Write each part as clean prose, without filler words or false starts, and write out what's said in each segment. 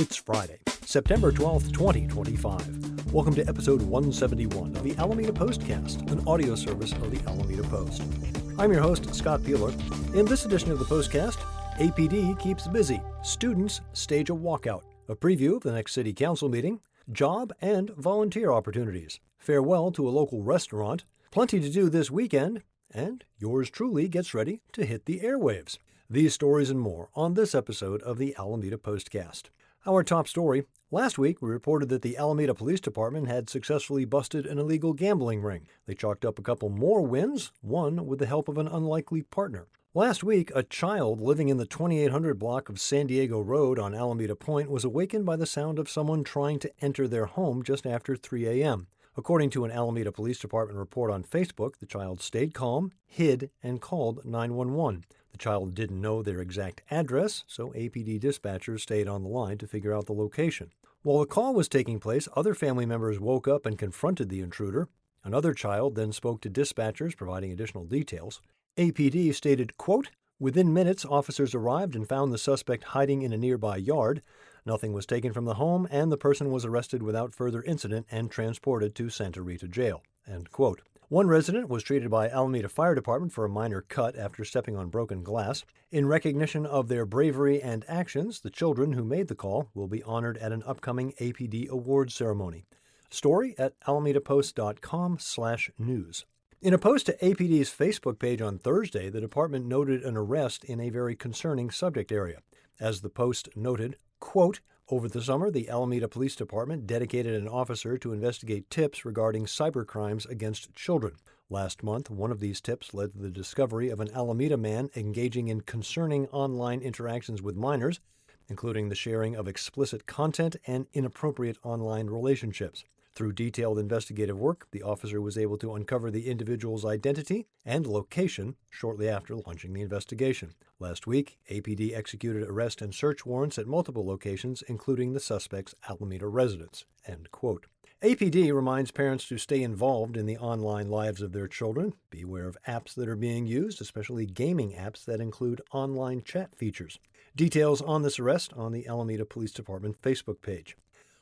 It's Friday, September 12th, 2025. Welcome to episode 171 of the Alameda Postcast, an audio service of the Alameda Post. I'm your host, Scott Peeler. In this edition of the Postcast, APD keeps busy. Students stage a walkout, a preview of the next city council meeting, job and volunteer opportunities, farewell to a local restaurant, plenty to do this weekend, and yours truly gets ready to hit the airwaves. These stories and more on this episode of the Alameda Postcast. Our top story. Last week, we reported that the Alameda Police Department had successfully busted an illegal gambling ring. They chalked up a couple more wins, one with the help of an unlikely partner. Last week, a child living in the 2800 block of San Diego Road on Alameda Point was awakened by the sound of someone trying to enter their home just after 3 a.m. According to an Alameda Police Department report on Facebook, the child stayed calm, hid, and called 911. The child didn't know their exact address, so APD dispatchers stayed on the line to figure out the location. While the call was taking place, other family members woke up and confronted the intruder. Another child then spoke to dispatchers, providing additional details. APD stated, quote, "Within minutes, officers arrived and found the suspect hiding in a nearby yard. Nothing was taken from the home, and the person was arrested without further incident and transported to Santa Rita Jail." End quote. One resident was treated by Alameda Fire Department for a minor cut after stepping on broken glass. In recognition of their bravery and actions, the children who made the call will be honored at an upcoming APD awards ceremony. Story at alamedapost.com/news. In a post to APD's Facebook page on Thursday, the department noted an arrest in a very concerning subject area. As the post noted, quote, "Over the summer, the Alameda Police Department dedicated an officer to investigate tips regarding cybercrimes against children. Last month, one of these tips led to the discovery of an Alameda man engaging in concerning online interactions with minors, including the sharing of explicit content and inappropriate online relationships. Through detailed investigative work, the officer was able to uncover the individual's identity and location shortly after launching the investigation. Last week, APD executed arrest and search warrants at multiple locations, including the suspect's Alameda residence." End quote. APD reminds parents to stay involved in the online lives of their children. Be aware of apps that are being used, especially gaming apps that include online chat features. Details on this arrest on the Alameda Police Department Facebook page.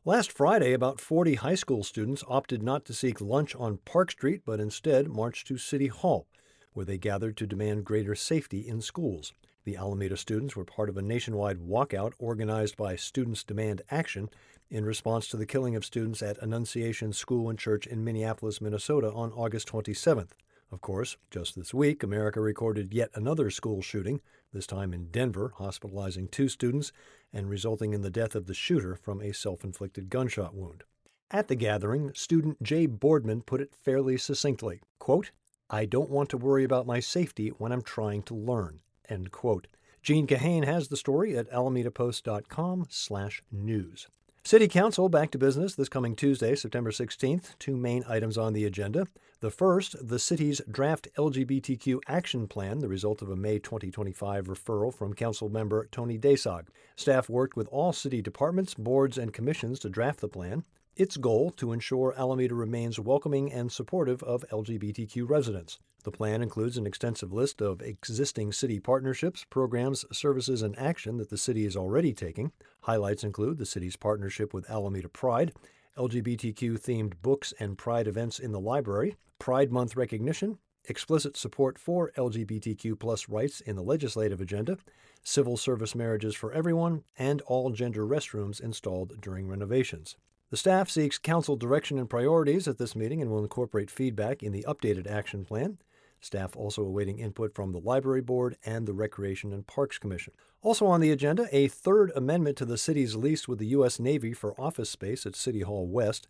Last Friday, about 40 high school students opted not to seek lunch on Park Street, but instead marched to City Hall, where they gathered to demand greater safety in schools. The Alameda students were part of a nationwide walkout organized by Students Demand Action in response to the killing of students at Annunciation School and Church in Minneapolis, Minnesota on August 27th. Of course, just this week, America recorded yet another school shooting, this time in Denver, hospitalizing 2 students and resulting in the death of the shooter from a self-inflicted gunshot wound. At the gathering, student Jay Boardman put it fairly succinctly, quote, "I don't want to worry about my safety when I'm trying to learn." End quote. Gene Kahane has the story at alamedapost.com/news. City Council back to business this coming Tuesday, September 16th. 2 main items on the agenda. The first, the city's draft LGBTQ action plan, the result of a May 2025 referral from Council member Tony Desag. Staff worked with all city departments, boards, and commissions to draft the plan. Its goal to ensure Alameda remains welcoming and supportive of LGBTQ residents. The plan includes an extensive list of existing city partnerships, programs, services, and action that the city is already taking. Highlights include the city's partnership with Alameda Pride, LGBTQ-themed books and Pride events in the library, Pride Month recognition, explicit support for LGBTQ+ rights in the legislative agenda, civil service marriages for everyone, and all-gender restrooms installed during renovations. The staff seeks council direction and priorities at this meeting and will incorporate feedback in the updated action plan. Staff also awaiting input from the Library Board and the Recreation and Parks Commission. Also on the agenda, a third amendment to the city's lease with the U.S. Navy for office space at City Hall West.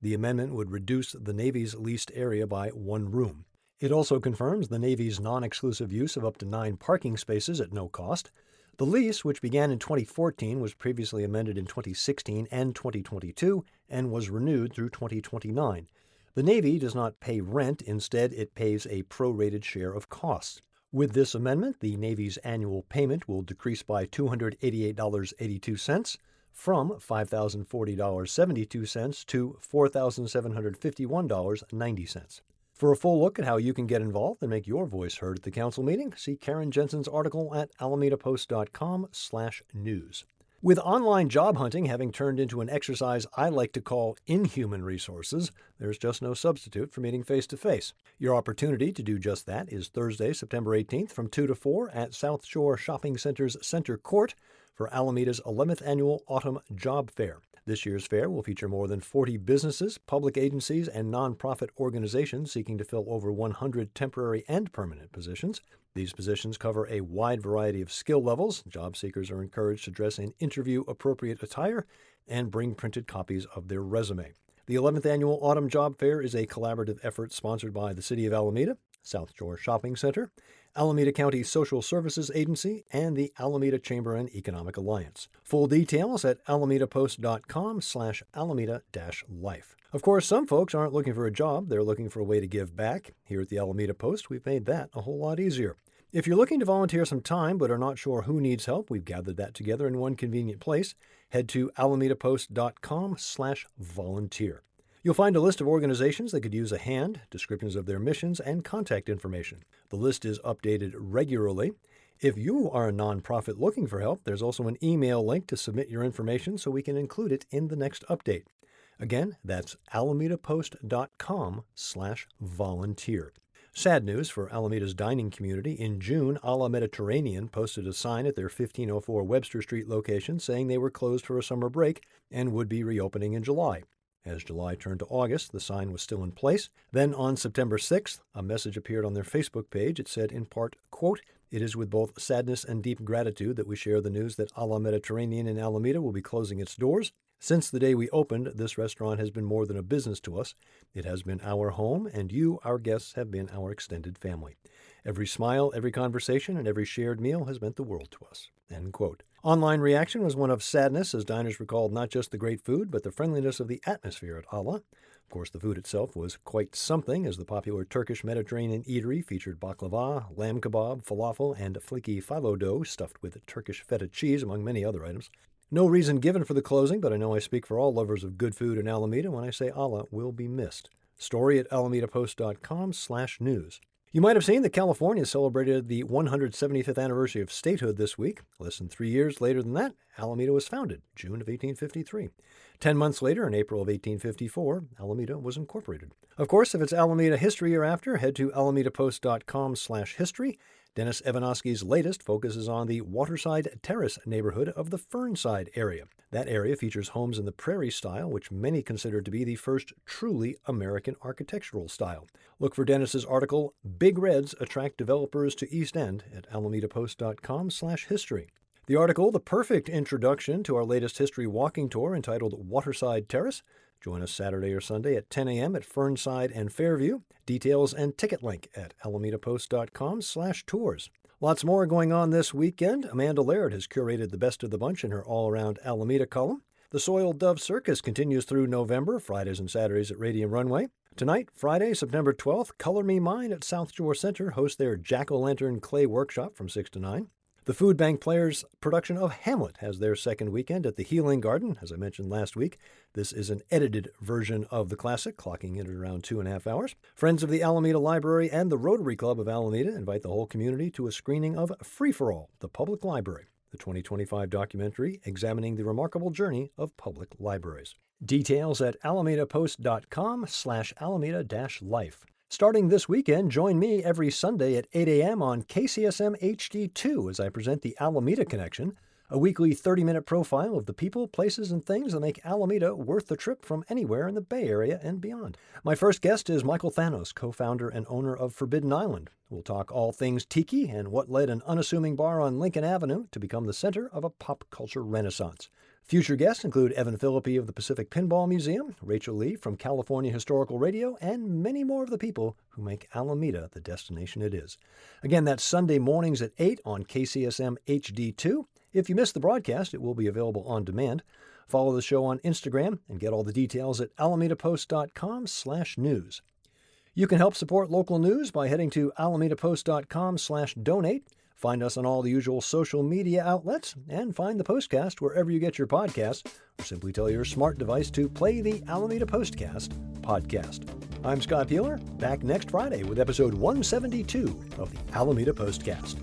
The amendment would reduce the Navy's leased area by 1 room. It also confirms the Navy's non-exclusive use of up to 9 parking spaces at no cost. The lease, which began in 2014, was previously amended in 2016 and 2022 and was renewed through 2029. The Navy does not pay rent. Instead, it pays a prorated share of costs. With this amendment, the Navy's annual payment will decrease by $288.82 from $5,040.72 to $4,751.90. For a full look at how you can get involved and make your voice heard at the council meeting, see Karen Jensen's article at alamedapost.com/news. With online job hunting having turned into an exercise I like to call inhuman resources, there's just no substitute for meeting face-to-face. Your opportunity to do just that is Thursday, September 18th from 2 to 4 at South Shore Shopping Center's Center Court for Alameda's 11th Annual Autumn Job Fair. This year's fair will feature more than 40 businesses, public agencies, and nonprofit organizations seeking to fill over 100 temporary and permanent positions. These positions cover a wide variety of skill levels. Job seekers are encouraged to dress in interview-appropriate attire and bring printed copies of their resume. The 11th Annual Autumn Job Fair is a collaborative effort sponsored by the City of Alameda, South Shore Shopping Center, Alameda County Social Services Agency, and the Alameda Chamber and Economic Alliance. Full details at alamedapost.com/alameda-life. Of course, some folks aren't looking for a job, they're looking for a way to give back. Here at the Alameda Post, we've made that a whole lot easier. If you're looking to volunteer some time but are not sure who needs help, we've gathered that together in one convenient place. Head to alamedapost.com/volunteer. You'll find a list of organizations that could use a hand, descriptions of their missions, and contact information. The list is updated regularly. If you are a nonprofit looking for help, there's also an email link to submit your information so we can include it in the next update. Again, that's alamedapost.com/volunteer. Sad news for Alameda's dining community. In June, A La Mediterranean posted a sign at their 1504 Webster Street location saying they were closed for a summer break and would be reopening in July. As July turned to August, the sign was still in place. Then on September 6th, a message appeared on their Facebook page. It said in part, quote, "It is with both sadness and deep gratitude that we share the news that A La Mediterranean in Alameda will be closing its doors. Since the day we opened, this restaurant has been more than a business to us. It has been our home, and you, our guests, have been our extended family. Every smile, every conversation, and every shared meal has meant the world to us." End quote. Online reaction was one of sadness as diners recalled not just the great food, but the friendliness of the atmosphere at A La. Of course, the food itself was quite something, as the popular Turkish Mediterranean eatery featured baklava, lamb kebab, falafel, and fliki phyllo dough stuffed with Turkish feta cheese, among many other items. No reason given for the closing, but I know I speak for all lovers of good food in Alameda when I say A La will be missed. Story at alamedapost.com/news. You might have seen that California celebrated the 175th anniversary of statehood this week. Less than 3 years later than that, Alameda was founded, June of 1853. 10 months later, in April of 1854, Alameda was incorporated. Of course, if it's Alameda history you're after, head to alamedapost.com/history. Dennis Evanosky's latest focuses on the Waterside Terrace neighborhood of the Fernside area. That area features homes in the prairie style, which many consider to be the first truly American architectural style. Look for Dennis's article, Big Reds Attract Developers to East End, at alamedapost.com/history. The article, the perfect introduction to our latest history walking tour entitled Waterside Terrace. Join us Saturday or Sunday at 10 a.m. at Fernside and Fairview. Details and ticket link at alamedapost.com/tours. Lots more going on this weekend. Amanda Laird has curated the best of the bunch in her all-around Alameda column. The Soiled Dove Circus continues through November, Fridays and Saturdays at Radium Runway. Tonight, Friday, September 12th, Color Me Mine at South Shore Center hosts their Jack-o'-lantern clay workshop from 6 to 9. The Food Bank Players' production of Hamlet has their second weekend at the Healing Garden, as I mentioned last week. This is an edited version of the classic, clocking in at around 2.5 hours. Friends of the Alameda Library and the Rotary Club of Alameda invite the whole community to a screening of Free for All, the Public Library, the 2025 documentary examining the remarkable journey of public libraries. Details at alamedapost.com/alameda-life. Starting this weekend, join me every Sunday at 8 a.m. on KCSM HD2 as I present the Alameda Connection, a weekly 30-minute profile of the people, places, and things that make Alameda worth the trip from anywhere in the Bay Area and beyond. My first guest is Michael Thanos, co-founder and owner of Forbidden Island. We'll talk all things tiki and what led an unassuming bar on Lincoln Avenue to become the center of a pop culture renaissance. Future guests include Evan Philippi of the Pacific Pinball Museum, Rachel Lee from California Historical Radio, and many more of the people who make Alameda the destination it is. Again, that's Sunday mornings at 8 on KCSM HD2. If you missed the broadcast, it will be available on demand. Follow the show on Instagram and get all the details at alamedapost.com/news. You can help support local news by heading to alamedapost.com/donate. Find us on all the usual social media outlets, and find the Postcast wherever you get your podcasts, or simply tell your smart device to play the Alameda Postcast podcast. I'm Scott Peeler, back next Friday with episode 172 of the Alameda Postcast.